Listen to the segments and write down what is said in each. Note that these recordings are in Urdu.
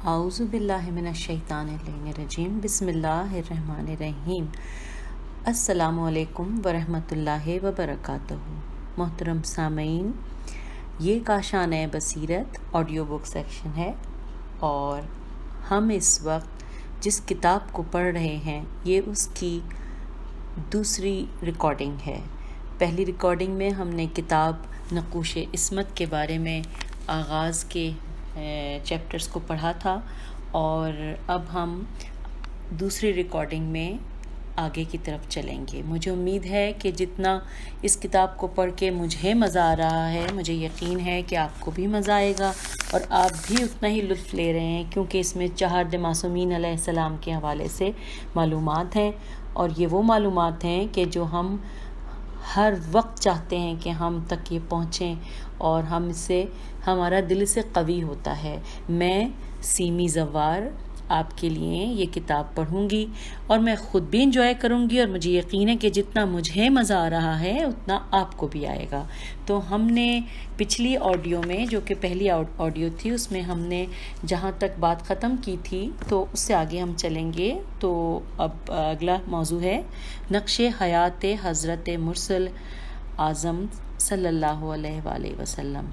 اعوذ باللہ من الشیطان الرجیم بسم اللہ الرحمن الرحیم۔ السلام علیکم ورحمۃ اللہ وبرکاتہ۔ محترم سامعین، یہ کاشان بصیرت آڈیو بک سیکشن ہے اور ہم اس وقت جس کتاب کو پڑھ رہے ہیں یہ اس کی دوسری ریکارڈنگ ہے۔ پہلی ریکارڈنگ میں ہم نے کتاب نقوش عصمت کے بارے میں آغاز کے چیپٹرز کو پڑھا تھا اور اب ہم دوسری ریکارڈنگ میں آگے کی طرف چلیں گے۔ مجھے امید ہے کہ جتنا اس کتاب کو پڑھ کے مجھے مزہ آ رہا ہے، مجھے یقین ہے کہ آپ کو بھی مزہ آئے گا اور آپ بھی اتنا ہی لطف لے رہے ہیں، کیونکہ اس میں چہارد معصومین علیہ السلام کے حوالے سے معلومات ہیں اور یہ وہ معلومات ہیں کہ جو ہم ہر وقت چاہتے ہیں کہ ہم تک یہ پہنچیں اور ہم اس سے ہمارا دل سے قوی ہوتا ہے۔ میں سیمی زوار آپ کے لیے یہ کتاب پڑھوں گی اور میں خود بھی انجوائے کروں گی اور مجھے یقین ہے کہ جتنا مجھے مزہ آ رہا ہے اتنا آپ کو بھی آئے گا۔ تو ہم نے پچھلی آڈیو میں، جو کہ پہلی آڈیو تھی، اس میں ہم نے جہاں تک بات ختم کی تھی تو اس سے آگے ہم چلیں گے۔ تو اب اگلا موضوع ہے نقش حیات حضرت مرسل اعظم صلی اللہ علیہ وآلہ وسلم،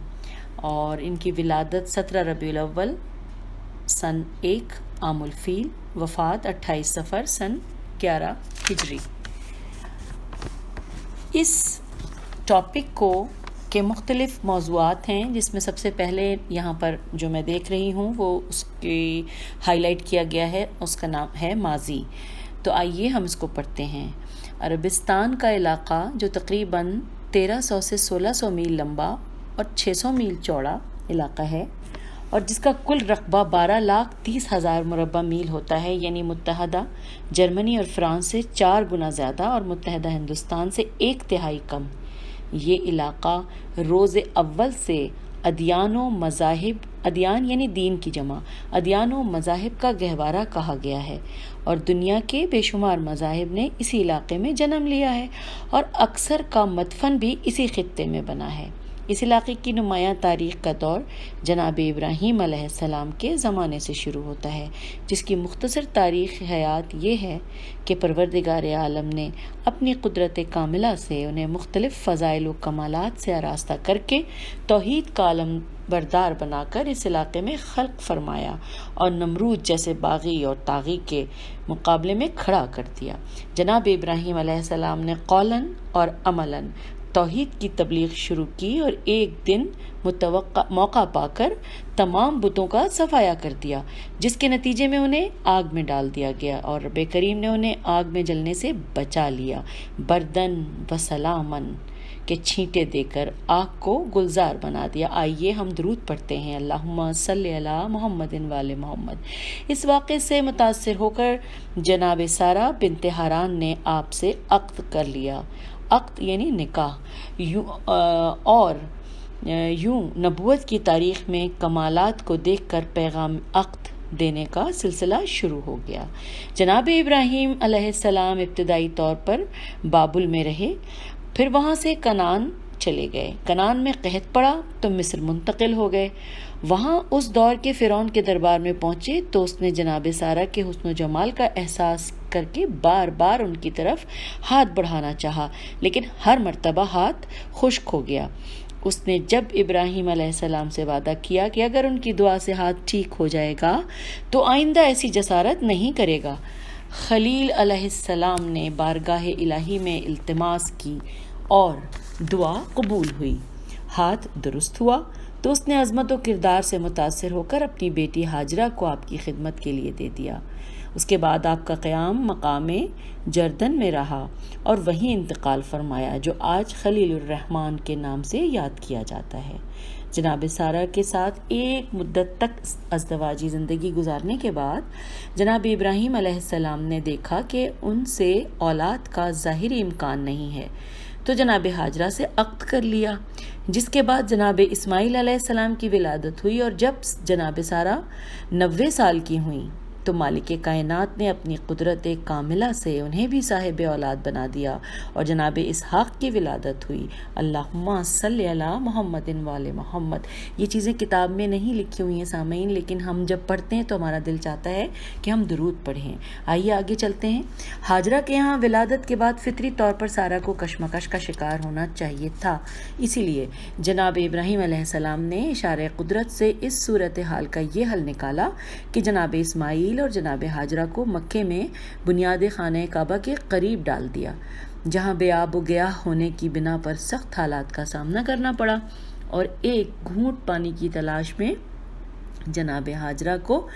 اور ان کی ولادت 17 ربیع الاول سن 1 عام الفیل، وفات 28 صفر سن 11 ہجری۔ اس ٹاپک کو کے مختلف موضوعات ہیں، جس میں سب سے پہلے یہاں پر جو میں دیکھ رہی ہوں وہ اس کی ہائی لائٹ کیا گیا ہے، اس کا نام ہے ماضی۔ تو آئیے ہم اس کو پڑھتے ہیں۔ عربستان کا علاقہ جو تقریباً 1300 سے 1600 میل لمبا اور 600 میل چوڑا علاقہ ہے اور جس کا کل رقبہ 12,30,000 مربع میل ہوتا ہے، یعنی متحدہ جرمنی اور فرانس سے 4 گنا زیادہ اور متحدہ ہندوستان سے 1/3 کم۔ یہ علاقہ روز اول سے ادیان و مذاہب، ادیان یعنی دین کی جمع، ادیان و مذاہب کا گہوارہ کہا گیا ہے اور دنیا کے بے شمار مذاہب نے اسی علاقے میں جنم لیا ہے اور اکثر کا مدفن بھی اسی خطے میں بنا ہے۔ اس علاقے کی نمایاں تاریخ کا دور جناب ابراہیم علیہ السلام کے زمانے سے شروع ہوتا ہے، جس کی مختصر تاریخ حیات یہ ہے کہ پروردگار عالم نے اپنی قدرت کاملہ سے انہیں مختلف فضائل و کمالات سے آراستہ کر کے توحید کا علم بردار بنا کر اس علاقے میں خلق فرمایا اور نمرود جیسے باغی اور طاغی کے مقابلے میں کھڑا کر دیا۔ جناب ابراہیم علیہ السلام نے قولاً اور عملاً توحید کی تبلیغ شروع کی اور ایک دن موقع پا کر تمام بتوں کا صفایا کر دیا، جس کے نتیجے میں انہیں آگ میں ڈال دیا گیا اور رب کریم نے انہیں آگ میں جلنے سے بچا لیا، بردن و سلامن کے چھینٹے دے کر آگ کو گلزار بنا دیا۔ آئیے ہم درود پڑھتے ہیں، اللہم صلی علی محمد وآل محمد۔ اس واقعے سے متاثر ہو کر جناب سارہ بنت حاران نے آپ سے عقد کر لیا۔ عقد یعنی نکاح، اور یوں نبوت کی تاریخ میں کمالات کو دیکھ کر پیغام عقد دینے کا سلسلہ شروع ہو گیا۔ جناب ابراہیم علیہ السلام ابتدائی طور پر بابل میں رہے، پھر وہاں سے کنعان چلے گئے۔ کنعان میں قحط پڑا تو مصر منتقل ہو گئے۔ وہاں اس دور کے فرعون کے دربار میں پہنچے تو اس نے جناب سارہ کے حسن و جمال کا احساس کر کے بار بار ان کی طرف ہاتھ بڑھانا چاہا، لیکن ہر مرتبہ ہاتھ خشک ہو گیا۔ اس نے جب ابراہیم علیہ السلام سے وعدہ کیا کہ اگر ان کی دعا سے ہاتھ ٹھیک ہو جائے گا تو آئندہ ایسی جسارت نہیں کرے گا۔ خلیل علیہ السلام نے بارگاہ الہی میں التماس کی اور دعا قبول ہوئی، ہاتھ درست ہوا تو اس نے عظمت و کردار سے متاثر ہو کر اپنی بیٹی ہاجرہ کو آپ کی خدمت کے لیے دے دیا۔ اس کے بعد آپ کا قیام مقام جردن میں رہا اور وہیں انتقال فرمایا، جو آج خلیل الرحمن کے نام سے یاد کیا جاتا ہے۔ جناب سارہ کے ساتھ ایک مدت تک ازدواجی زندگی گزارنے کے بعد جناب ابراہیم علیہ السلام نے دیکھا کہ ان سے اولاد کا ظاہری امکان نہیں ہے، تو جناب ہاجرہ سے عقد کر لیا، جس کے بعد جناب اسماعیل علیہ السلام کی ولادت ہوئی اور جب جناب سارہ 90 سال کی ہوئیں تو مالک کائنات نے اپنی قدرت کاملہ سے انہیں بھی صاحب اولاد بنا دیا اور جناب اسحاق کی ولادت ہوئی۔ اللہم صلی علی محمد وآل محمد۔ یہ چیزیں کتاب میں نہیں لکھی ہوئی ہیں سامعین، لیکن ہم جب پڑھتے ہیں تو ہمارا دل چاہتا ہے کہ ہم درود پڑھیں۔ آئیے آگے چلتے ہیں۔ ہاجرہ کے یہاں ولادت کے بعد فطری طور پر سارہ کو کشمکش کا شکار ہونا چاہیے تھا، اسی لیے جناب ابراہیم علیہ السلام نے اشارہ قدرت سے اس صورتحال کا یہ حل نکالا کہ جناب اسماعیل اور جناب ہاجرہ کو مکے میں بنیاد خانہ کعبہ کے قریب ڈال دیا، جہاں بے آب و گیاہ ہونے کی بنا پر سخت حالات کا سامنا کرنا پڑا اور ایک گھونٹ پانی کی تلاش میں جناب ہاجرہ کو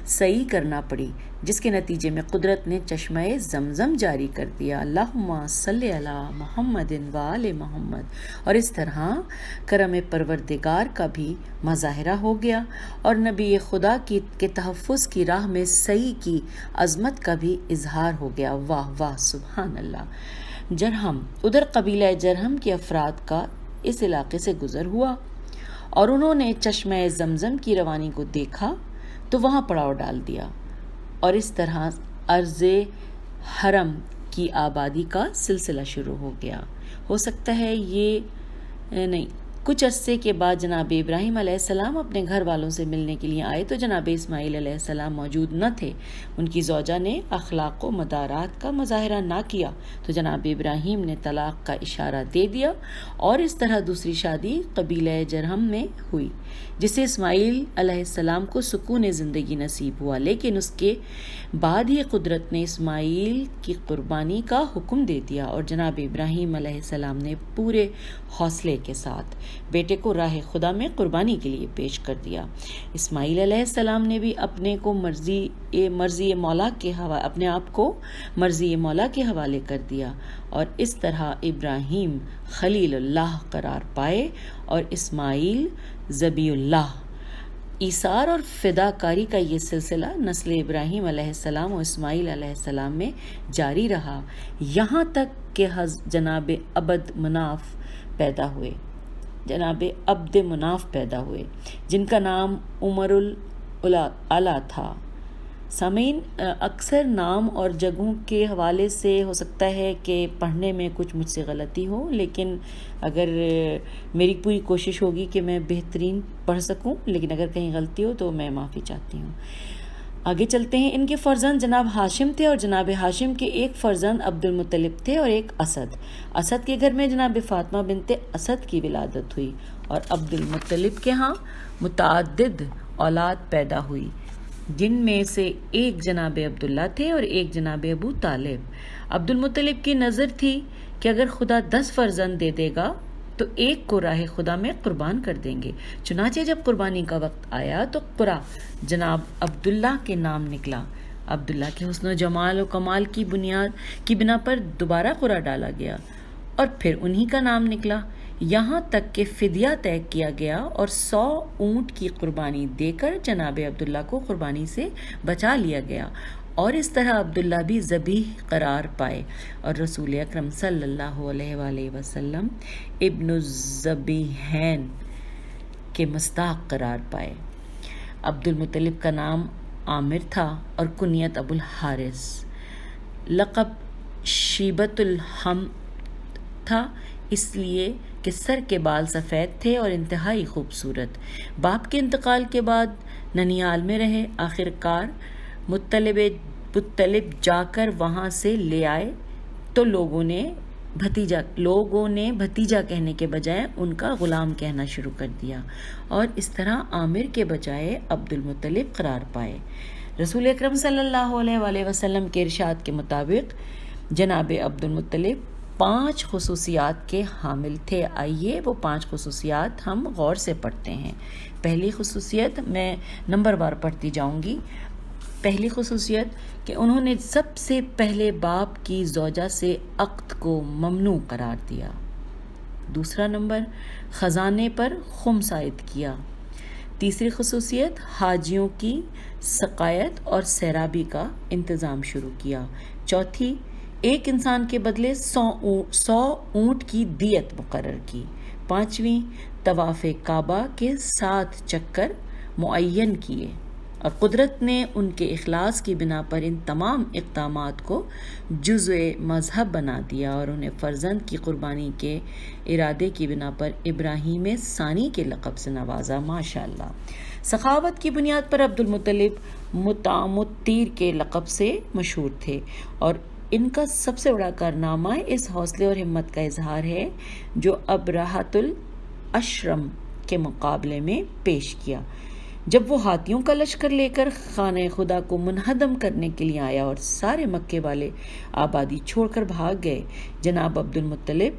سعی کرنا پڑی، جس کے نتیجے میں قدرت نے چشمہ زمزم جاری کر دیا۔ اللہم صلی علی محمد وآل محمد۔ اور اس طرح کرم پروردگار کا بھی مظاہرہ ہو گیا اور نبی خدا کے تحفظ کی راہ میں سعی کی عظمت کا بھی اظہار ہو گیا۔ واہ واہ سبحان اللہ۔ جرہم، ادھر قبیلہ جرہم کے افراد کا اس علاقے سے گزر ہوا اور انہوں نے چشمہ زمزم کی روانی کو دیکھا تو وہاں پڑاؤ ڈال دیا، اور اس طرح ارض حرم کی آبادی کا سلسلہ شروع ہو گیا۔ ہو سکتا ہے کچھ عرصے کے بعد جناب ابراہیم علیہ السلام اپنے گھر والوں سے ملنے کے لیے آئے تو جناب اسماعیل علیہ السلام موجود نہ تھے۔ ان کی زوجہ نے اخلاق و مدارات کا مظاہرہ نہ کیا تو جناب ابراہیم نے طلاق کا اشارہ دے دیا، اور اس طرح دوسری شادی قبیلہ جرہم میں ہوئی، جس سے اسماعیل علیہ السلام کو سکون زندگی نصیب ہوا۔ لیکن اس کے بعد ہی قدرت نے اسماعیل کی قربانی کا حکم دے دیا اور جناب ابراہیم علیہ السلام نے پورے حوصلے کے ساتھ بیٹے کو راہ خدا میں قربانی کے لیے پیش کر دیا۔ اسماعیل علیہ السلام نے بھی اپنے آپ کو مرضی مولا کے حوالے کر دیا، اور اس طرح ابراہیم خلیل اللہ قرار پائے اور اسماعیل ذبیح اللہ۔ ایثار اور فداکاری کا یہ سلسلہ نسل ابراہیم علیہ السلام اور اسماعیل علیہ السلام میں جاری رہا، یہاں تک کہ جناب عبد مناف پیدا ہوئے جن کا نام عمر الاعلیٰ تھا۔ سامعین، اکثر نام اور جگہوں کے حوالے سے ہو سکتا ہے کہ پڑھنے میں کچھ مجھ سے غلطی ہو، لیکن اگر میری پوری کوشش ہوگی کہ میں بہترین پڑھ سکوں، لیکن اگر کہیں غلطی ہو تو میں معافی چاہتی ہوں۔ آگے چلتے ہیں۔ ان کے فرزند جناب ہاشم تھے اور جناب ہاشم کے ایک فرزند عبد المطلب تھے اور ایک اسد کے گھر میں جناب فاطمہ بنت اسد کی ولادت ہوئی، اور عبد المطلب کے ہاں متعدد اولاد پیدا ہوئی، جن میں سے ایک جناب عبداللہ تھے اور ایک جناب ابو طالب۔ عبد المطلب کی نظر تھی کہ اگر خدا 10 فرزند دے دے گا تو ایک کو راہ خدا میں قربان کر دیں گے۔ چنانچہ جب قربانی کا وقت آیا تو قرہ جناب عبداللہ کے نام نکلا۔ عبداللہ کے حسن و جمال و کمال کی بنا پر دوبارہ قرہ ڈالا گیا اور پھر انہی کا نام نکلا، یہاں تک کہ فدیہ طے کیا گیا اور 100 اونٹ کی قربانی دے کر جناب عبداللہ کو قربانی سے بچا لیا گیا، اور اس طرح عبداللہ بھی ذبیح قرار پائے اور رسول اکرم صلی اللہ علیہ وآلہ وسلم ابن الذبیحین کے مصداق قرار پائے۔ عبد المطلب کا نام عامر تھا اور کنیت ابو الحارث، لقب شیبۃ الحم تھا، اس لیے کہ سر کے بال سفید تھے اور انتہائی خوبصورت۔ باپ کے انتقال کے بعد ننیال میں رہے، آخر کار مطلب جا کر وہاں سے لے آئے تو لوگوں نے بھتیجا کہنے کے بجائے ان کا غلام کہنا شروع کر دیا، اور اس طرح عامر کے بجائے عبد المطلب قرار پائے۔ رسول اکرم صلی اللہ علیہ وآلہ وسلم کے ارشاد کے مطابق جناب عبد المطلب 5 خصوصیات کے حامل تھے۔ آئیے وہ 5 خصوصیات ہم غور سے پڑھتے ہیں۔ پہلی خصوصیت میں نمبر وار پڑھتی جاؤں گی۔ پہلی خصوصیت کہ انہوں نے سب سے پہلے باپ کی زوجہ سے عقد کو ممنوع قرار دیا۔ دوسرا نمبر، خزانے پر خمس عائد کیا۔ تیسری خصوصیت، حاجیوں کی سقائیت اور سیرابی کا انتظام شروع کیا۔ چوتھی، ایک انسان کے بدلے 100 اونٹ کی دیت مقرر کی۔ پانچویں، طواف کعبہ کے 7 چکر معین کیے۔ اور قدرت نے ان کے اخلاص کی بنا پر ان تمام اقدامات کو جزء مذہب بنا دیا اور انہیں فرزند کی قربانی کے ارادے کی بنا پر ابراہیم ثانی کے لقب سے نوازا۔ ماشاءاللہ۔ سخاوت کی بنیاد پر عبد المطلب متعمتیر کے لقب سے مشہور تھے، اور ان کا سب سے بڑا کارنامہ اس حوصلے اور ہمت کا اظہار ہے جو ابرہۃ الاشرم کے مقابلے میں پیش کیا، جب وہ ہاتھیوں کا لشکر لے کر خانہ خدا کو منہدم کرنے کے لیے آیا اور سارے مکے والے آبادی چھوڑ کر بھاگ گئے۔ جناب عبد المطلب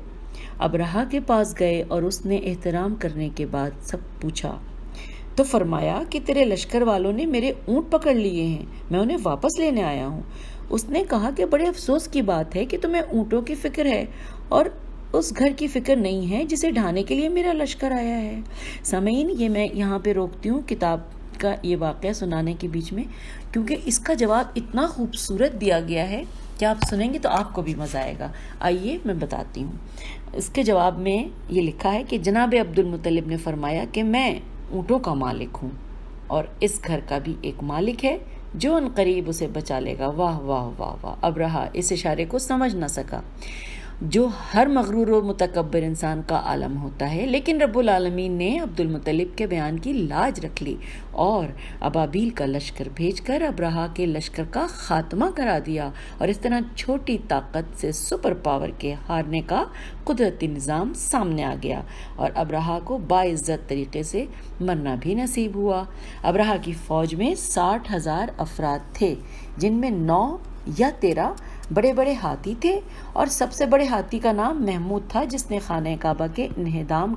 ابرہہ کے پاس گئے اور اس نے احترام کرنے کے بعد سب پوچھا تو فرمایا کہ تیرے لشکر والوں نے میرے اونٹ پکڑ لیے ہیں، میں انہیں واپس لینے آیا ہوں۔ اس نے کہا کہ بڑے افسوس کی بات ہے کہ تمہیں اونٹوں کی فکر ہے اور اس گھر کی فکر نہیں ہے جسے ڈھانے کے لیے میرا لشکر آیا ہے۔ سامعین، یہ میں یہاں پہ روکتی ہوں کتاب کا یہ واقعہ سنانے کے بیچ میں، کیونکہ اس کا جواب اتنا خوبصورت دیا گیا ہے کہ آپ سنیں گے تو آپ کو بھی مزہ آئے گا۔ آئیے میں بتاتی ہوں۔ اس کے جواب میں یہ لکھا ہے کہ جناب عبد المطلب نے فرمایا کہ میں اونٹوں کا مالک ہوں اور اس گھر کا بھی ایک مالک ہے جو ان قریب اسے بچا لے گا۔ واہ واہ واہ واہ! ابرہہ اس اشارے کو سمجھ نہ سکا جو ہر مغرور و متکبر انسان کا عالم ہوتا ہے، لیکن رب العالمین نے عبد المطلب کے بیان کی لاج رکھ لی اور ابابیل کا لشکر بھیج کر ابرہہ کے لشکر کا خاتمہ کرا دیا، اور اس طرح چھوٹی طاقت سے سپر پاور کے ہارنے کا قدرتی نظام سامنے آ گیا اور ابرہہ کو باعزت طریقے سے مرنا بھی نصیب ہوا۔ ابرہہ کی فوج میں 60,000 افراد تھے، جن میں 9 یا 13 بڑے بڑے ہاتھی تھے، اور سب سے بڑے ہاتھی کا نام محمود تھا، جس نے خانہ کعبہ کے انہدام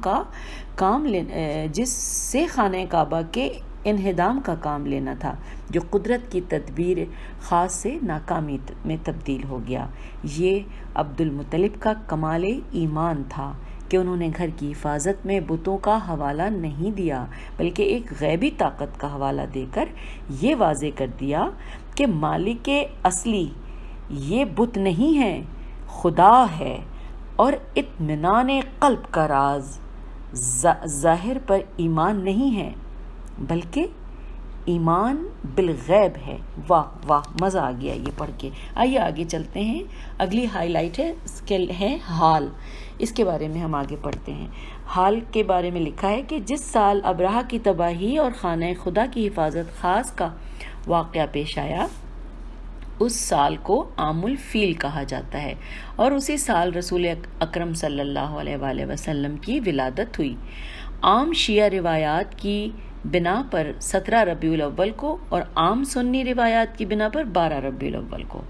کا کام لینا تھا، جو قدرت کی تدبیر خاص سے ناکامی میں تبدیل ہو گیا۔ یہ عبد المطلب کا کمال ایمان تھا کہ انہوں نے گھر کی حفاظت میں بتوں کا حوالہ نہیں دیا، بلکہ ایک غیبی طاقت کا حوالہ دے کر یہ واضح کر دیا کہ مالک اصلی یہ بت نہیں ہے، خدا ہے، اور اطمینان قلب کا راز ظاہر پر ایمان نہیں ہے بلکہ ایمان بالغیب ہے۔ واہ واہ! مزہ آ گیا یہ پڑھ کے۔ آئیے آگے چلتے ہیں۔ اگلی ہائی لائٹ ہے حال، اس کے بارے میں ہم آگے پڑھتے ہیں۔ حال کے بارے میں لکھا ہے کہ جس سال ابرہہ کی تباہی اور خانہ خدا کی حفاظت خاص کا واقعہ پیش آیا، اس سال کو عام الفیل کہا جاتا ہے، اور اسی سال رسول اکرم صلی اللہ علیہ وآلہ وسلم کی ولادت ہوئی۔ عام شیعہ روایات کی بنا پر 17 ربیع الاول کو اور عام سنی روایات کی بنا پر 12 ربیع الاول کو۔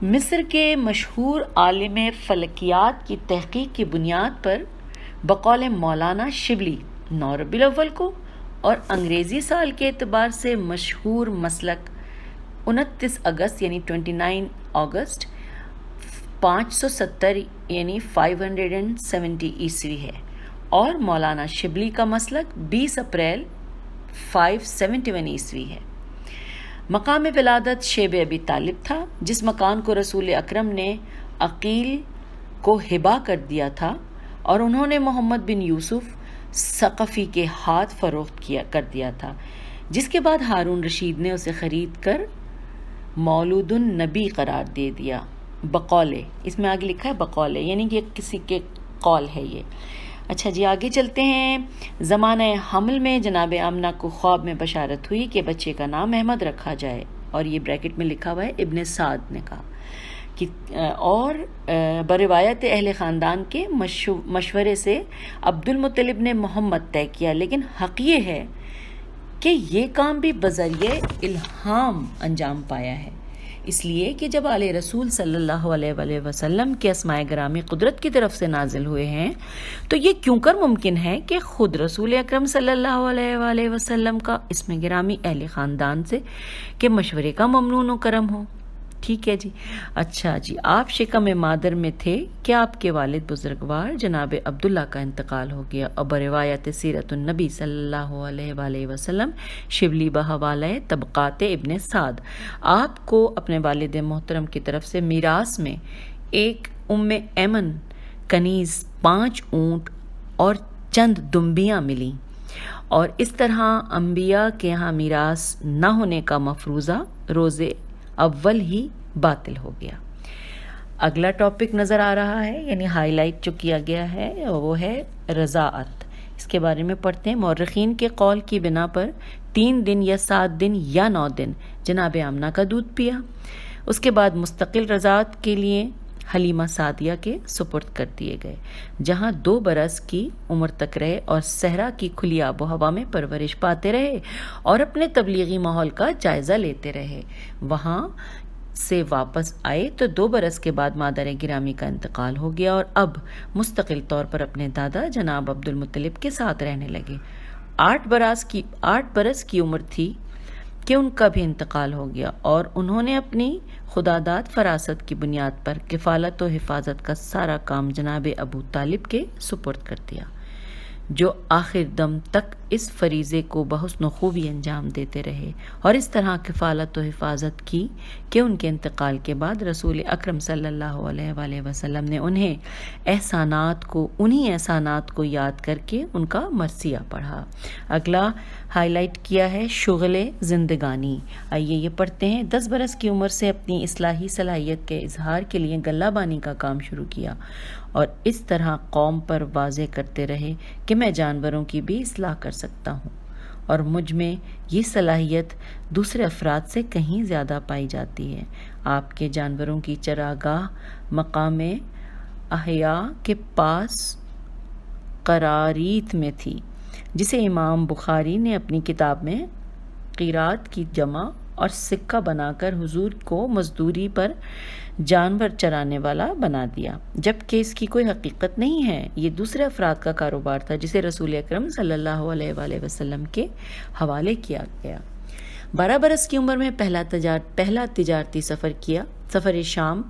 مصر کے مشہور عالم فلکیات کی تحقیق کی بنیاد پر بقول مولانا شبلی 9 ربیع الاول کو، اور انگریزی سال کے اعتبار سے مشہور مسلک 29 اگست یعنی 29 اگست 570 یعنی 570 عیسوی ہے، اور مولانا شبلی کا مسلک 20 اپریل 571 عیسوی ہے۔ مقام ولادت شیب ابی طالب تھا، جس مکان کو رسول اکرم نے عقیل کو ہبہ کر دیا تھا، اور انہوں نے محمد بن یوسف ثقفی کے ہاتھ فروخت کر دیا تھا، جس کے بعد ہارون رشید نے اسے خرید کر مولود النبی قرار دے دیا۔ بقولے، اس میں آگے لکھا ہے بقولے، یعنی کہ کسی کے قول ہے یہ۔ اچھا جی، آگے چلتے ہیں۔ زمانہ حمل میں جناب آمنہ کو خواب میں بشارت ہوئی کہ بچے کا نام احمد رکھا جائے، اور یہ بریکٹ میں لکھا ہوا ہے ابن سعد نے کہا کہ اور بروایت اہل خاندان کے مشورے سے عبد المطلب نے محمد طے کیا، لیکن حق یہ ہے کہ یہ کام بھی بذریعہ الہام انجام پایا ہے، اس لیے کہ جب آل رسول صلی اللہ علیہ وآلہ وسلم کے اسماء گرامی قدرت کی طرف سے نازل ہوئے ہیں، تو یہ کیوں کر ممکن ہے کہ خود رسول اکرم صلی اللہ علیہ وآلہ وسلم کا اسم گرامی اہل خاندان سے کے مشورے کا ممنون و کرم ہو۔ ٹھیک ہے جی۔ اچھا جی، آپ شکم مادر میں تھے کہ آپ کے والد بزرگوار جناب عبداللہ کا انتقال ہو گیا، اور بروایت سیرت النبی صلی اللہ علیہ وآلہ وسلم شبلی بحوالہ طبقات ابن سعد، آپ کو اپنے والد محترم کی طرف سے میراث میں ایک ایمن کنیز 5 اونٹ اور چند دمبیاں ملیں۔ اور اس طرح انبیاء کے یہاں میراث نہ ہونے کا مفروضہ روز اول ہی باطل ہو گیا۔ اگلا ٹاپک نظر آ رہا ہے، یعنی ہائی لائٹ جو کیا گیا ہے وہ ہے رضاعت۔ اس کے بارے میں پڑھتے ہیں۔ مورخین کے قول کی بنا پر 3 دن یا 7 دن یا 9 دن جناب آمنہ کا دودھ پیا، اس کے بعد مستقل رضاعت کے لیے حلیمہ سعدیہ کے سپرد کر دیے گئے، جہاں 2 برس کی عمر تک رہے اور صحرا کی کھلی آب و ہوا میں پرورش پاتے رہے اور اپنے تبلیغی ماحول کا جائزہ لیتے رہے۔ وہاں سے واپس آئے تو 2 برس کے بعد مادر گرامی کا انتقال ہو گیا اور اب مستقل طور پر اپنے دادا جناب عبد المطلب کے ساتھ رہنے لگے۔ 8 برس کی عمر تھی کہ ان کا بھی انتقال ہو گیا اور انہوں نے اپنی خداداد فراست کی بنیاد پر کفالت و حفاظت کا سارا کام جناب ابو طالب کے سپرد کر دیا، جو آخر دم تک اس فریضے کو بحسن و خوبی انجام دیتے رہے اور اس طرح کفالت و حفاظت کی کہ ان کے انتقال کے بعد رسول اکرم صلی اللہ علیہ وآلہ وسلم نے انہیں انہی احسانات کو یاد کر کے ان کا مرثیہ پڑھا۔ اگلا ہائی لائٹ کیا ہے شغل زندگانی۔ آئیے یہ پڑھتے ہیں۔ 10 برس کی عمر سے اپنی اصلاحی صلاحیت کے اظہار کے لیے غلہ بانی کا کام شروع کیا اور اس طرح قوم پر واضح کرتے رہے کہ میں جانوروں کی بھی اصلاح کر سکتا ہوں اور مجھ میں یہ صلاحیت دوسرے افراد سے کہیں زیادہ پائی جاتی ہے۔ آپ کے جانوروں کی چراگاہ مقام احیاء کے پاس قراریت میں تھی، جسے امام بخاری نے اپنی کتاب میں قیرات کی جمع اور سکہ بنا کر حضور کو مزدوری پر جانور چرانے والا بنا دیا، جبکہ اس کی کوئی حقیقت نہیں ہے۔ یہ دوسرے افراد کا کاروبار تھا جسے رسول اکرم صلی اللہ علیہ وآلہ وسلم کے حوالے کیا گیا۔ 12 برس کی عمر میں پہلا تجارتی سفر شام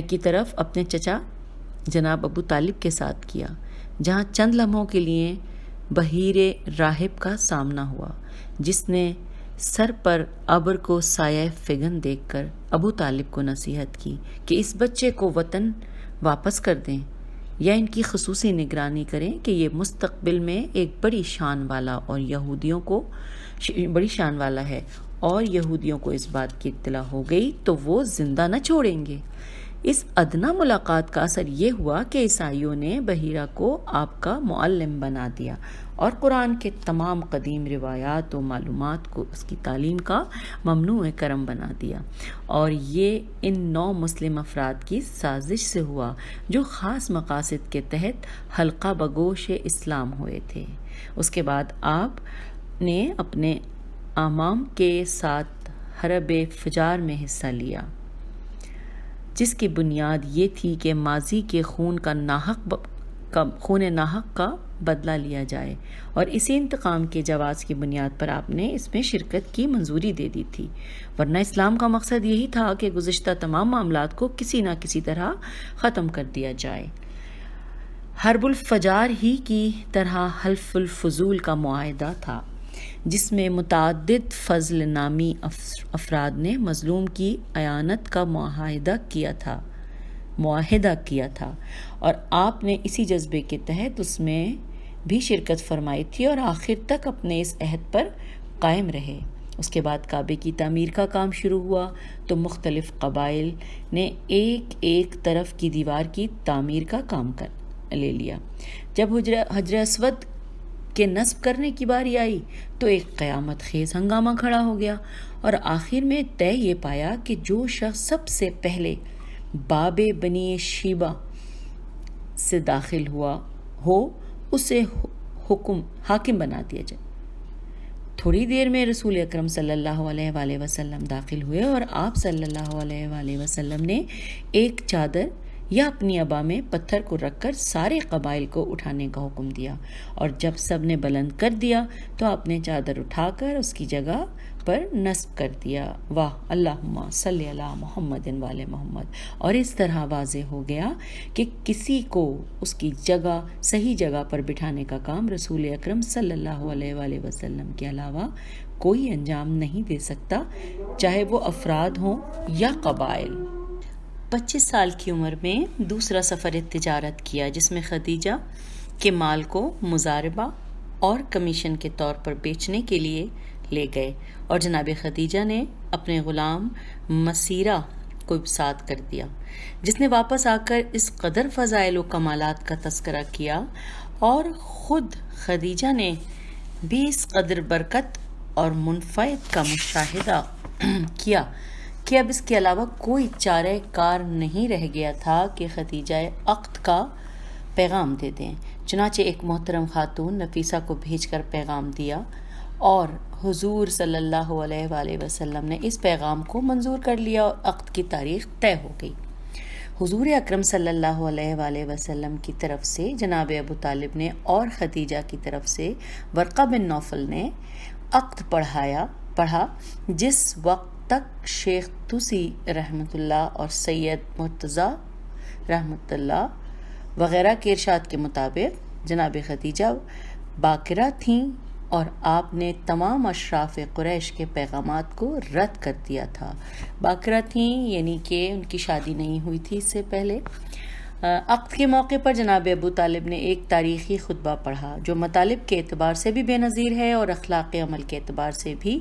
کی طرف اپنے چچا جناب ابو طالب کے ساتھ کیا، جہاں چند لمحوں کے لیے بحیر راہب کا سامنا ہوا، جس نے سر پر ابر کو سایہ فگن دیکھ کر ابو طالب کو نصیحت کی کہ اس بچے کو وطن واپس کر دیں یا ان کی خصوصی نگرانی کریں کہ یہ مستقبل میں ایک بڑی شان والا ہے اور یہودیوں کو اس بات کی اطلاع ہو گئی تو وہ زندہ نہ چھوڑیں گے۔ اس ادنا ملاقات کا اثر یہ ہوا کہ عیسائیوں نے بحیرہ کو آپ کا معلم بنا دیا اور قرآن کے تمام قدیم روایات و معلومات کو اس کی تعلیم کا ممنوع کرم بنا دیا، اور یہ ان 9 مسلم افراد کی سازش سے ہوا جو خاص مقاصد کے تحت حلقہ بگوش اسلام ہوئے تھے۔ اس کے بعد آپ نے اپنے امام کے ساتھ حرب فجار میں حصہ لیا، جس کی بنیاد یہ تھی کہ ماضی کے خون ناحق کا بدلہ لیا جائے، اور اسی انتقام کے جواز کی بنیاد پر آپ نے اس میں شرکت کی منظوری دے دی تھی، ورنہ اسلام کا مقصد یہی تھا کہ گزشتہ تمام معاملات کو کسی نہ کسی طرح ختم کر دیا جائے۔ حرب الفجار ہی کی طرح حلف الفضول کا معاہدہ تھا، جس میں متعدد فضل نامی افراد نے مظلوم کی اعانت کا معاہدہ کیا تھا اور آپ نے اسی جذبے کے تحت اس میں بھی شرکت فرمائی تھی اور آخر تک اپنے اس عہد پر قائم رہے۔ اس کے بعد کعبے کی تعمیر کا کام شروع ہوا تو مختلف قبائل نے ایک طرف کی دیوار کی تعمیر کا کام لے لیا۔ جب حجر اسود کے نصب کرنے کی باری آئی تو ایک قیامت خیز ہنگامہ کھڑا ہو گیا اور آخر میں طے یہ پایا کہ جو شخص سب سے پہلے باب بنی شیبہ سے داخل ہو اسے حاکم بنا دیا جائے۔ تھوڑی دیر میں رسول اکرم صلی اللہ علیہ وآلہ وسلم داخل ہوئے اور آپ صلی اللہ علیہ وآلہ وسلم نے ایک چادر یا اپنی ابا میں پتھر کو رکھ کر سارے قبائل کو اٹھانے کا حکم دیا، اور جب سب نے بلند کر دیا تو آپ نے چادر اٹھا کر اس کی جگہ پر نصب کر دیا۔ واہ اللہم صلی علی محمد وعلی محمد۔ اور اس طرح واضح ہو گیا کہ کسی کو اس کی جگہ صحیح جگہ پر بٹھانے کا کام رسول اکرم صلی اللہ علیہ وآلہ وسلم کے علاوہ کوئی انجام نہیں دے سکتا، چاہے وہ افراد ہوں یا قبائل۔ 25 سال کی عمر میں دوسرا سفر تجارت کیا، جس میں خدیجہ کے مال کو مزاربہ اور کمیشن کے طور پر بیچنے کے لیے لے گئے، اور جناب خدیجہ نے اپنے غلام مسیرہ کو ساتھ کر دیا، جس نے واپس آ کر اس قدر فضائل و کمالات کا تذکرہ کیا، اور خود خدیجہ نے بھی اس قدر برکت اور منفعت کا مشاہدہ کیا کہ اب اس کے علاوہ کوئی چارہ کار نہیں رہ گیا تھا کہ خدیجہ عقد کا پیغام دے دیں۔ چنانچہ ایک محترم خاتون نفیسہ کو بھیج کر پیغام دیا، اور حضور صلی اللہ علیہ وآلہ وسلم نے اس پیغام کو منظور کر لیا اور عقد کی تاریخ طے ہو گئی۔ حضور اکرم صلی اللہ علیہ وآلہ وسلم کی طرف سے جناب ابو طالب نے اور خدیجہ کی طرف سے ورقہ بن نوفل نے عقد پڑھا، جس وقت تک شیخ طوسی رحمۃ اللہ اور سید مرتضیٰ رحمۃ اللہ وغیرہ کے ارشاد کے مطابق جناب خدیجہ باکرہ تھیں، اور آپ نے تمام اشراف قریش کے پیغامات کو رد کر دیا تھا۔ باکرہ تھیں یعنی کہ ان کی شادی نہیں ہوئی تھی اس سے پہلے۔ عقد کے موقع پر جناب ابو طالب نے ایک تاریخی خطبہ پڑھا جو مطالب کے اعتبار سے بھی بے نظیر ہے اور اخلاق عمل کے اعتبار سے بھی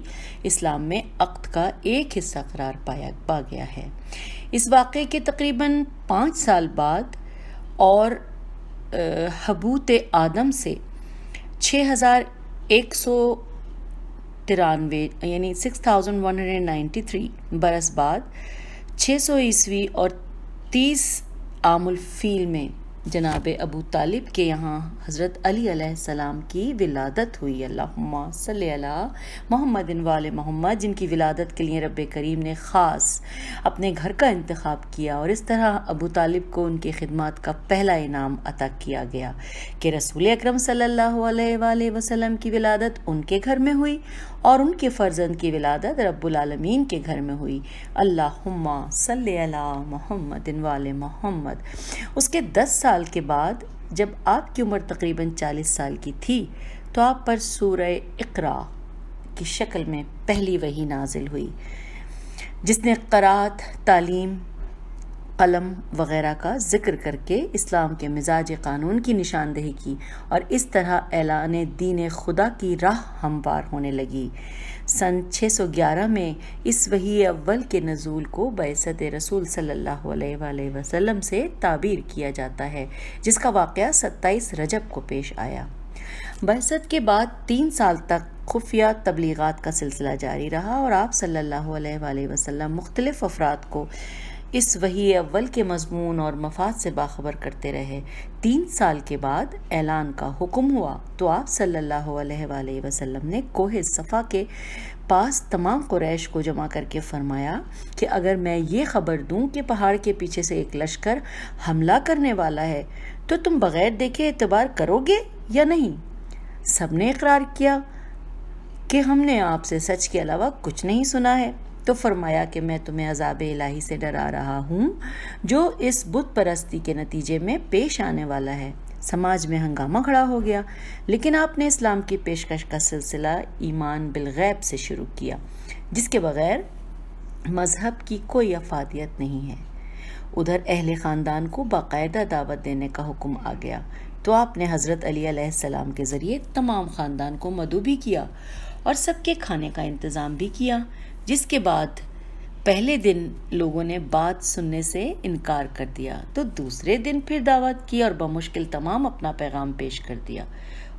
اسلام میں عقد کا ایک حصہ قرار پا گیا ہے۔ اس واقعے کے تقریباً 5 سال بعد اور حبوط آدم سے 6193 یعنی 6193 برس بعد 600 عیسوی اور 30 عام الفیل میں جناب ابو طالب کے یہاں حضرت علی علیہ السلام کی ولادت ہوئی۔ اللہم صلی علی محمد وآل محمد، جن کی ولادت کے لیے رب کریم نے خاص اپنے گھر کا انتخاب کیا، اور اس طرح ابو طالب کو ان کی خدمات کا پہلا انعام عطا کیا گیا کہ رسول اکرم صلی اللہ علیہ وآلہ وسلم کی ولادت ان کے گھر میں ہوئی اور ان کے فرزند کی ولادت رب العالمین کے گھر میں ہوئی۔ اللہم صلی علی محمد وآل محمد۔ اس کے 10 سال کے بعد جب آپ کی عمر تقریباً 40 سال کی تھی تو آپ پر سورہ اقرا کی شکل میں پہلی وحی نازل ہوئی، جس نے قرات، تعلیم، قلم وغیرہ کا ذکر کر کے اسلام کے مزاج قانون کی نشاندہی کی، اور اس طرح اعلان دین خدا کی راہ ہموار ہونے لگی۔ سن 611 میں اس وحی اول کے نزول کو بعثت رسول صلی اللہ علیہ وآلہ وسلم سے تعبیر کیا جاتا ہے، جس کا واقعہ 27 رجب کو پیش آیا۔ بعثت کے بعد 3 سال تک خفیہ تبلیغات کا سلسلہ جاری رہا، اور آپ صلی اللہ علیہ وآلہ وسلم مختلف افراد کو اس وحی اول کے مضمون اور مفاد سے باخبر کرتے رہے۔ 3 سال کے بعد اعلان کا حکم ہوا تو آپ صلی اللہ علیہ وآلہ وسلم نے کوہ صفا کے پاس تمام قریش کو جمع کر کے فرمایا کہ اگر میں یہ خبر دوں کہ پہاڑ کے پیچھے سے ایک لشکر حملہ کرنے والا ہے تو تم بغیر دیکھے اعتبار کرو گے یا نہیں؟ سب نے اقرار کیا کہ ہم نے آپ سے سچ کے علاوہ کچھ نہیں سنا ہے۔ تو فرمایا کہ میں تمہیں عذاب الہی سے ڈرا رہا ہوں جو اس بت پرستی کے نتیجے میں پیش آنے والا ہے۔ سماج میں ہنگامہ کھڑا ہو گیا، لیکن آپ نے اسلام کی پیشکش کا سلسلہ ایمان بالغیب سے شروع کیا، جس کے بغیر مذہب کی کوئی افادیت نہیں ہے۔ ادھر اہل خاندان کو باقاعدہ دعوت دینے کا حکم آ گیا تو آپ نے حضرت علی علیہ السلام کے ذریعے تمام خاندان کو مدعو بھی کیا اور سب کے کھانے کا انتظام بھی کیا، جس کے بعد پہلے دن لوگوں نے بات سننے سے انکار کر دیا تو دوسرے دن پھر دعوت کی اور بمشکل تمام اپنا پیغام پیش کر دیا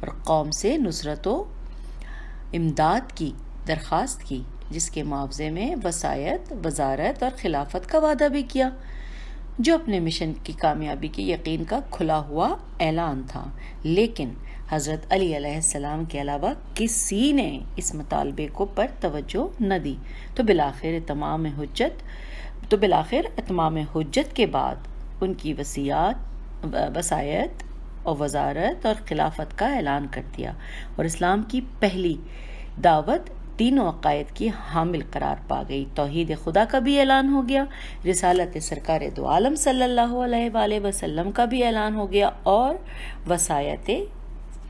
اور قوم سے نصرت و امداد کی درخواست کی، جس کے معاوضے میں وصایت، وزارت اور خلافت کا وعدہ بھی کیا، جو اپنے مشن کی کامیابی کے یقین کا کھلا ہوا اعلان تھا۔ لیکن حضرت علی علیہ السلام کے علاوہ کسی نے اس مطالبے کو پر توجہ نہ دی تو بالآخر اتمام حجت کے بعد ان کی وصایت اور وزارت اور خلافت کا اعلان کر دیا اور اسلام کی پہلی دعوت تینوں عقائد کی حامل قرار پا گئی۔ توحید خدا کا بھی اعلان ہو گیا، رسالت سرکار دو عالم صلی اللہ علیہ وآلہ وسلم کا بھی اعلان ہو گیا اور وصایت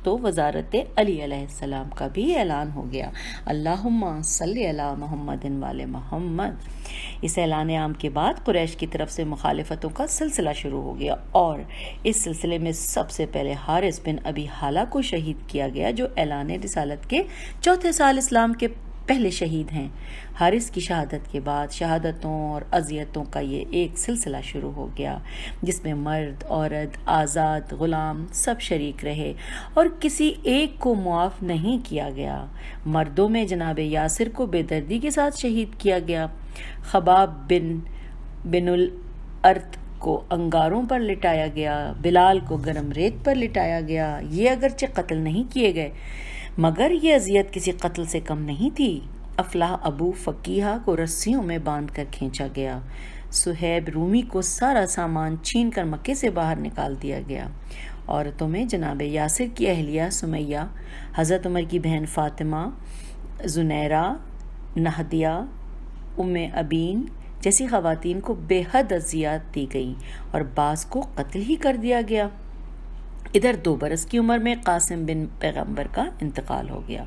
تو وزارت علی علیہ السلام کا بھی اعلان ہو گیا، اللہم صلی علی محمد وعلی محمد۔ اس اعلان عام کے بعد قریش کی طرف سے مخالفتوں کا سلسلہ شروع ہو گیا، اور اس سلسلے میں سب سے پہلے حارث بن ابی حالہ کو شہید کیا گیا، جو اعلان رسالت کے چوتھے سال اسلام کے پہلے شہید ہیں۔ حارث کی شہادت کے بعد شہادتوں اور اذیتوں کا یہ ایک سلسلہ شروع ہو گیا، جس میں مرد، عورت، آزاد، غلام سب شریک رہے، اور کسی ایک کو معاف نہیں کیا گیا۔ مردوں میں جناب یاسر کو بے دردی کے ساتھ شہید کیا گیا، خباب بن الارت کو انگاروں پر لٹایا گیا، بلال کو گرم ریت پر لٹایا گیا۔ یہ اگرچہ قتل نہیں کیے گئے، مگر یہ اذیت کسی قتل سے کم نہیں تھی۔ افلاح ابو فقیہ کو رسیوں میں باندھ کر کھینچا گیا، صہیب رومی کو سارا سامان چھین کر مکے سے باہر نکال دیا گیا۔ عورتوں میں جناب یاسر کی اہلیہ سمیہ، حضرت عمر کی بہن فاطمہ، زنیرہ، نہدیہ، ام ابین جیسی خواتین کو بے حد اذیات دی گئیں، اور بعض کو قتل ہی کر دیا گیا۔ ادھر 2 برس کی عمر میں قاسم بن پیغمبر کا انتقال ہو گیا،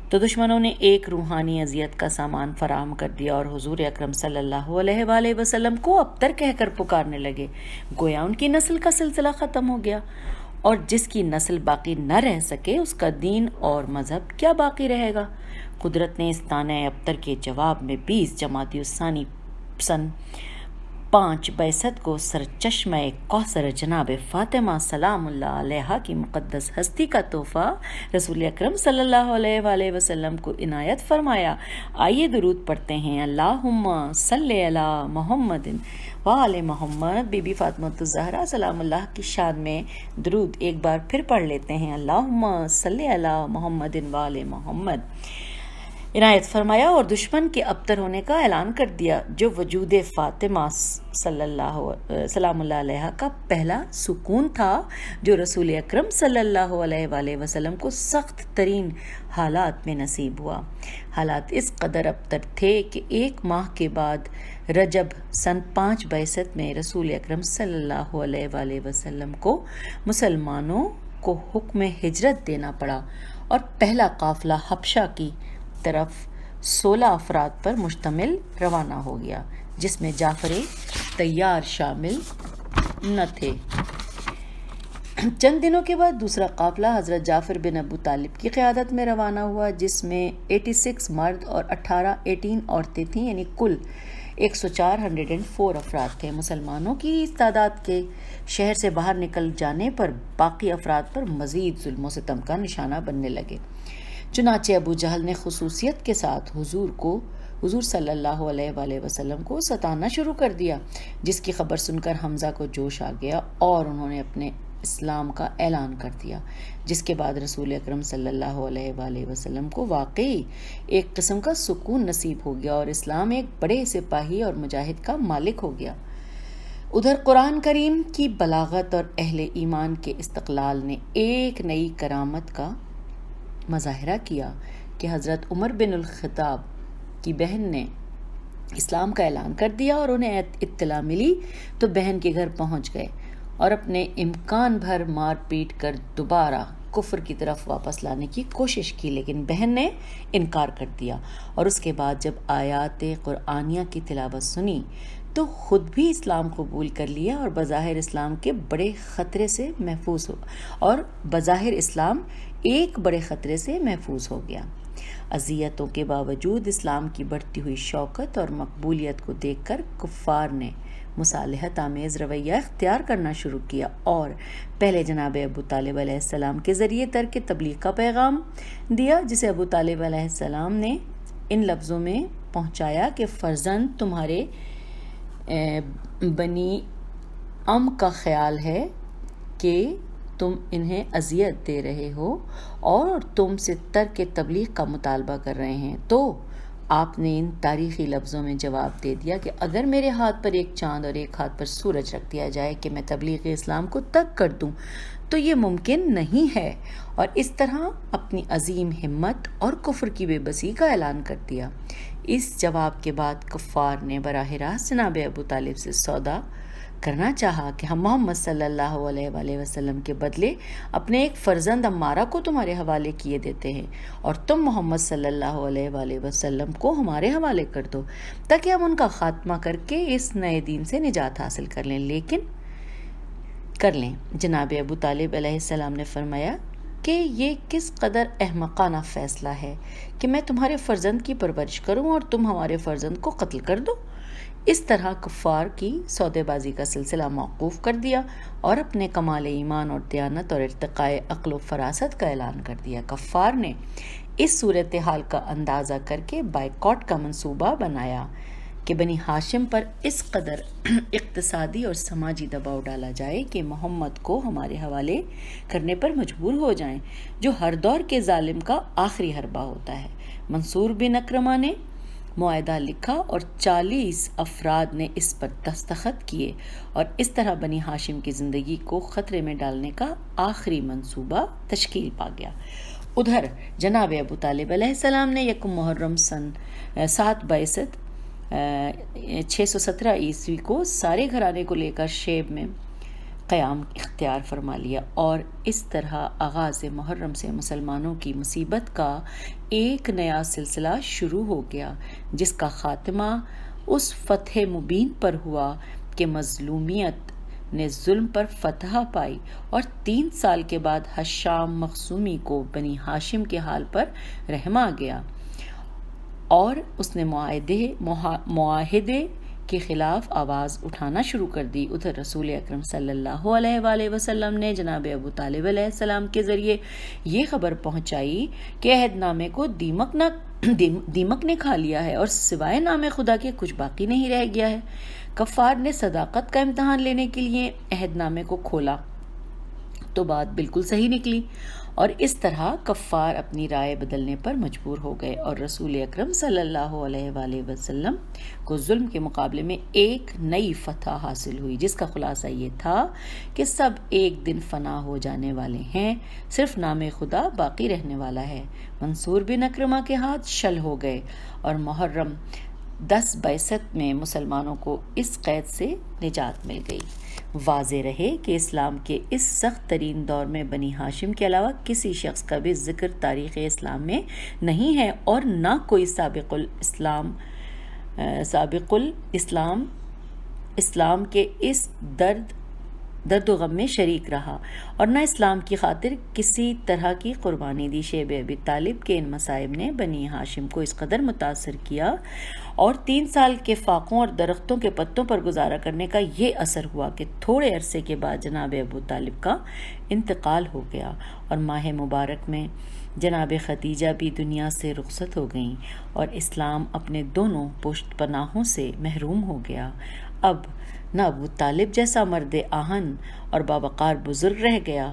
تو دشمنوں نے ایک روحانی اذیت کا سامان فراہم کر دیا، اور حضور اکرم صلی اللہ علیہ وآلہ وسلم کو ابتر کہہ کر پکارنے لگے، گویا ان کی نسل کا سلسلہ ختم ہو گیا، اور جس کی نسل باقی نہ رہ سکے اس کا دین اور مذہب کیا باقی رہے گا۔ قدرت نے اس طعنہ ابتر کے جواب میں 20 جمادی الثانی سن 5 بعثت کو سرچشمہ کوثر جناب فاطمہ سلام اللہ علیہا کی مقدس ہستی کا تحفہ رسول اکرم صلی اللہ علیہ وآلہ وسلم کو عنایت فرمایا۔ آئیے درود پڑھتے ہیں، اللہم صلی علی محمد وآل محمد۔ بی بی فاطمہ الزہرا سلام اللہ کی شان میں درود ایک بار پھر پڑھ لیتے ہیں، اللہم صلی علی محمد وآل محمد۔ عنایت فرمایا اور دشمن کے ابتر ہونے کا اعلان کر دیا، جو وجود فاطمہ سلام اللہ علیہ کا پہلا سکون تھا، جو رسول اکرم صلی اللہ علیہ وآلہ وسلم کو سخت ترین حالات میں نصیب ہوا۔ حالات اس قدر ابتر تھے کہ 1 ماہ کے بعد رجب سن 5 بعثت میں رسول اکرم صلی اللہ علیہ وآلہ وسلم کو مسلمانوں کو حکم ہجرت دینا پڑا، اور پہلا قافلہ حبشہ کی طرف 16 افراد پر مشتمل روانہ ہو گیا، جس میں جعفر طیار شامل نہ تھے۔ چند دنوں کے بعد دوسرا قافلہ حضرت جعفر بن ابو طالب کی قیادت میں روانہ ہوا، جس میں 86 مرد اور 18 عورتیں تھیں، یعنی کل 104 افراد تھے۔ مسلمانوں کی اس تعداد کے شہر سے باہر نکل جانے پر باقی افراد پر مزید ظلم و ستم کا نشانہ بننے لگے۔ چنانچہ ابو جہل نے خصوصیت کے ساتھ حضور صلی اللہ علیہ وآلہ وسلم کو ستانا شروع کر دیا، جس کی خبر سن کر حمزہ کو جوش آ گیا، اور انہوں نے اپنے اسلام کا اعلان کر دیا، جس کے بعد رسول اکرم صلی اللہ علیہ وآلہ وسلم کو واقعی ایک قسم کا سکون نصیب ہو گیا، اور اسلام ایک بڑے سپاہی اور مجاہد کا مالک ہو گیا۔ ادھر قرآن کریم کی بلاغت اور اہل ایمان کے استقلال نے ایک نئی کرامت کا مظاہرہ کیا کہ حضرت عمر بن الخطاب کی بہن نے اسلام کا اعلان کر دیا، اور انہیں اطلاع ملی تو بہن کے گھر پہنچ گئے اور اپنے امکان بھر مار پیٹ کر دوبارہ کفر کی طرف واپس لانے کی کوشش کی، لیکن بہن نے انکار کر دیا، اور اس کے بعد جب آیات قرآنیہ کی تلاوت سنی تو خود بھی اسلام قبول کر لیا، اور بظاہر اسلام کے بڑے خطرے سے محفوظ ہو گیا۔ اذیتوں کے باوجود اسلام کی بڑھتی ہوئی شوکت اور مقبولیت کو دیکھ کر کفار نے مصالحت آمیز رویہ اختیار کرنا شروع کیا، اور پہلے جناب ابو طالب علیہ السلام کے ذریعے ترک تبلیغ کا پیغام دیا، جسے ابو طالب علیہ السلام نے ان لفظوں میں پہنچایا کہ فرزند تمہارے بنی کا خیال ہے کہ تم انہیں اذیت دے رہے ہو اور تم سے ترک تبلیغ کا مطالبہ کر رہے ہیں۔ تو آپ نے ان تاریخی لفظوں میں جواب دے دیا کہ اگر میرے ہاتھ پر ایک چاند اور ایک ہاتھ پر سورج رکھ دیا جائے کہ میں تبلیغ اسلام کو ترک کر دوں تو یہ ممکن نہیں ہے، اور اس طرح اپنی عظیم ہمت اور کفر کی بے بسی کا اعلان کر دیا۔ اس جواب کے بعد کفار نے براہ راست جناب ابو طالب سے سودا کرنا چاہا کہ ہم محمد صلی اللہ علیہ وآلہ وسلم کے بدلے اپنے ایک فرزند عمارہ کو تمہارے حوالے کیے دیتے ہیں اور تم محمد صلی اللہ علیہ وآلہ وسلم کو ہمارے حوالے کر دو تاکہ ہم ان کا خاتمہ کر کے اس نئے دین سے نجات حاصل کر لیں۔ جناب ابو طالب علیہ السلام نے فرمایا کہ یہ کس قدر احمقانہ فیصلہ ہے کہ میں تمہارے فرزند کی پرورش کروں اور تم ہمارے فرزند کو قتل کر دو۔ اس طرح کفار کی سودے بازی کا سلسلہ موقوف کر دیا اور اپنے کمال ایمان اور دیانت اور ارتقاء عقل و فراست کا اعلان کر دیا۔ کفار نے اس صورتحال کا اندازہ کر کے بائیکاٹ کا منصوبہ بنایا کہ بنی ہاشم پر اس قدر اقتصادی اور سماجی دباؤ ڈالا جائے کہ محمد کو ہمارے حوالے کرنے پر مجبور ہو جائیں، جو ہر دور کے ظالم کا آخری حربہ ہوتا ہے۔ منصور بن اکرمہ نے معاہدہ لکھا اور 40 افراد نے اس پر دستخط کیے اور اس طرح بنی ہاشم کی زندگی کو خطرے میں ڈالنے کا آخری منصوبہ تشکیل پا گیا۔ ادھر جناب ابو طالب علیہ السلام نے یکم محرم سن 7 بعثت 617 عیسوی کو سارے گھرانے کو لے کر شیب میں قیام اختیار فرما لیا اور اس طرح آغاز محرم سے مسلمانوں کی مصیبت کا ایک نیا سلسلہ شروع ہو گیا، جس کا خاتمہ اس فتح مبین پر ہوا کہ مظلومیت نے ظلم پر فتح پائی اور 3 سال کے بعد حشام مخزومی کو بنی ہاشم کے حال پر رحم آ گیا اور اس نے معاہدے کے خلاف آواز اٹھانا شروع کر دی۔ ادھر رسول اکرم صلی اللہ علیہ وآلہ وسلم نے جناب ابو طالب علیہ السلام کے ذریعے یہ خبر پہنچائی کہ عہد نامے کو دیمک نے کھا لیا ہے اور سوائے نام خدا کے کچھ باقی نہیں رہ گیا ہے۔ کفار نے صداقت کا امتحان لینے کے لیے عہد نامے کو کھولا تو بات بالکل صحیح نکلی اور اس طرح کفار اپنی رائے بدلنے پر مجبور ہو گئے اور رسول اکرم صلی اللہ علیہ وآلہ وسلم کو ظلم کے مقابلے میں ایک نئی فتح حاصل ہوئی، جس کا خلاصہ یہ تھا کہ سب ایک دن فنا ہو جانے والے ہیں، صرف نام خدا باقی رہنے والا ہے۔ منصور بن اکرمہ کے ہاتھ شل ہو گئے اور محرم 10 بعثت میں مسلمانوں کو اس قید سے نجات مل گئی۔ واضح رہے کہ اسلام کے اس سخت ترین دور میں بنی ہاشم کے علاوہ کسی شخص کا بھی ذکر تاریخ اسلام میں نہیں ہے اور نہ کوئی سابق اسلام کے اس درد و غم میں شریک رہا اور نہ اسلام کی خاطر کسی طرح کی قربانی دی۔ شیب ابی طالب کے ان مصائب نے بنی ہاشم کو اس قدر متاثر کیا اور 3 سال کے فاقوں اور درختوں کے پتوں پر گزارا کرنے کا یہ اثر ہوا کہ تھوڑے عرصے کے بعد جناب ابو طالب کا انتقال ہو گیا اور ماہ مبارک میں جناب خدیجہ بھی دنیا سے رخصت ہو گئیں اور اسلام اپنے دونوں پشت پناہوں سے محروم ہو گیا۔ اب نہ ابو طالب جیسا مرد آہن اور باوقار بزرگ رہ گیا،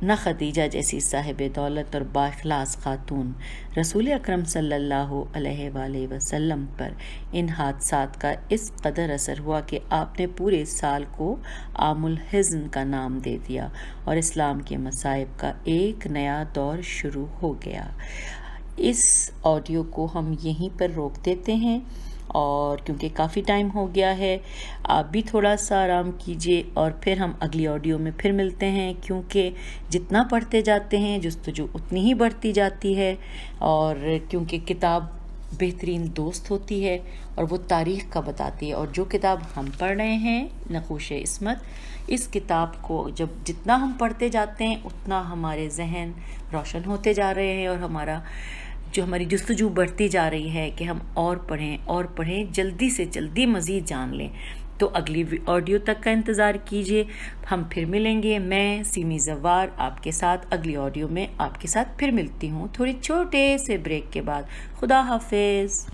نہ خدیجہ جیسی صاحب دولت اور بااخلاص خاتون۔ رسول اکرم صلی اللہ علیہ وآلہ وسلم پر ان حادثات کا اس قدر اثر ہوا کہ آپ نے پورے سال کو عام الحزن کا نام دے دیا اور اسلام کے مصائب کا ایک نیا دور شروع ہو گیا۔ اس آڈیو کو ہم یہیں پر روک دیتے ہیں اور کیونکہ کافی ٹائم ہو گیا ہے، آپ بھی تھوڑا سا آرام کیجئے اور پھر ہم اگلی آڈیو میں پھر ملتے ہیں، کیونکہ جتنا پڑھتے جاتے ہیں جستجو اتنی ہی بڑھتی جاتی ہے اور کیونکہ کتاب بہترین دوست ہوتی ہے اور وہ تاریخ کا بتاتی ہے، اور جو کتاب ہم پڑھ رہے ہیں نقوش عصمت، اس کتاب کو جتنا ہم پڑھتے جاتے ہیں اتنا ہمارے ذہن روشن ہوتے جا رہے ہیں اور ہماری جستجو بڑھتی جا رہی ہے کہ ہم اور پڑھیں، جلدی سے جلدی مزید جان لیں۔ تو اگلی آڈیو تک کا انتظار کیجئے، ہم پھر ملیں گے۔ میں سیمی زوار آپ کے ساتھ اگلی آڈیو میں آپ کے ساتھ پھر ملتی ہوں تھوڑی چھوٹے سے بریک کے بعد۔ خدا حافظ۔